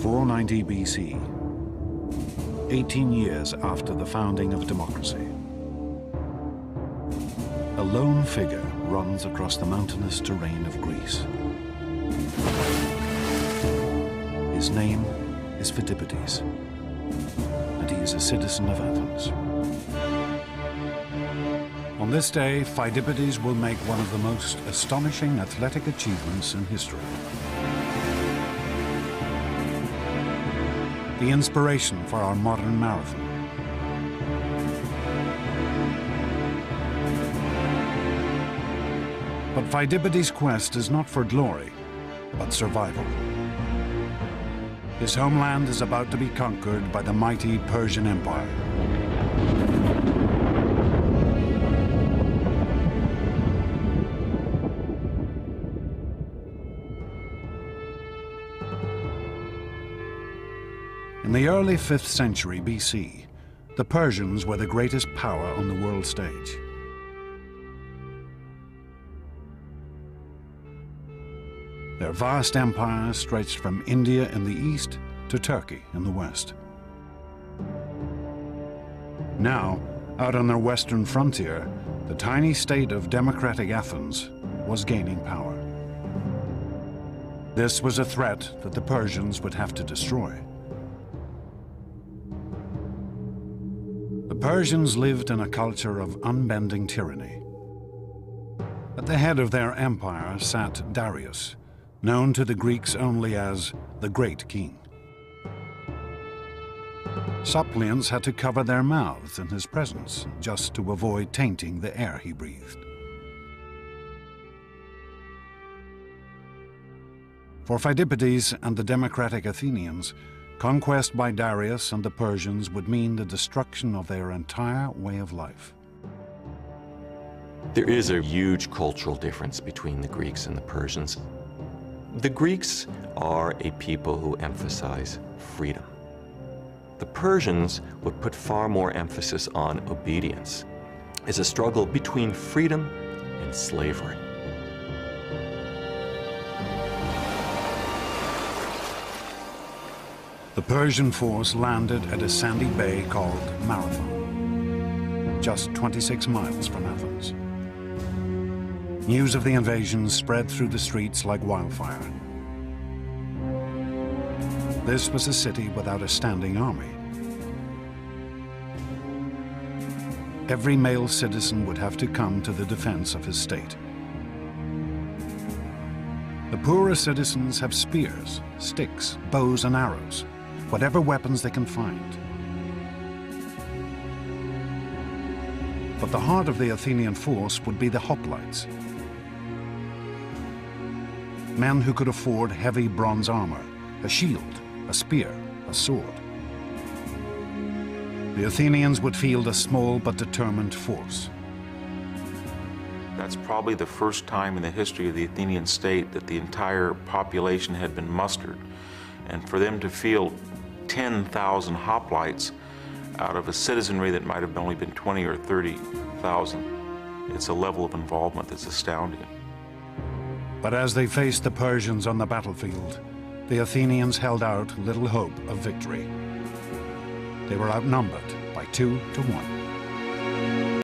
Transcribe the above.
490 BC, 18 years after the founding of democracy. A lone figure runs across the mountainous terrain of Greece. His name is Phidippides, and he is a citizen of Athens. On this day, Phidippides will make one of the most astonishing athletic achievements in history. The inspiration for our modern marathon. But Phidippides' quest is not for glory, but survival. His homeland is about to be conquered by the mighty Persian Empire. In the early 5th century BC, the Persians were the greatest power on the world stage. Their vast empire stretched from India in the east to Turkey in the west. Now, out on their western frontier, the tiny state of democratic Athens was gaining power. This was a threat that the Persians would have to destroy. The Persians lived in a culture of unbending tyranny. At the head of their empire sat Darius, known to the Greeks only as the Great King. Suppliants had to cover their mouths in his presence just to avoid tainting the air he breathed. For Phidippides and the democratic Athenians, conquest by Darius and the Persians would mean the destruction of their entire way of life. There is a huge cultural difference between the Greeks and the Persians. The Greeks are a people who emphasize freedom. The Persians would put far more emphasis on obedience. It's a struggle between freedom and slavery. The Persian force landed at a sandy bay called Marathon, just 26 miles from Athens. News of the invasion spread through the streets like wildfire. This was a city without a standing army. Every male citizen would have to come to the defense of his state. The poorer citizens have spears, sticks, bows and arrows, whatever weapons they can find. But the heart of the Athenian force would be the hoplites, men who could afford heavy bronze armor, a shield, a spear, a sword. The Athenians would field a small but determined force. That's probably the first time in the history of the Athenian state that the entire population had been mustered. And for them to field 10,000 hoplites out of a citizenry that might have only been 20 or 30,000, it's a level of involvement that's astounding. But as they faced the Persians on the battlefield, the Athenians held out little hope of victory. They were outnumbered by 2 to 1.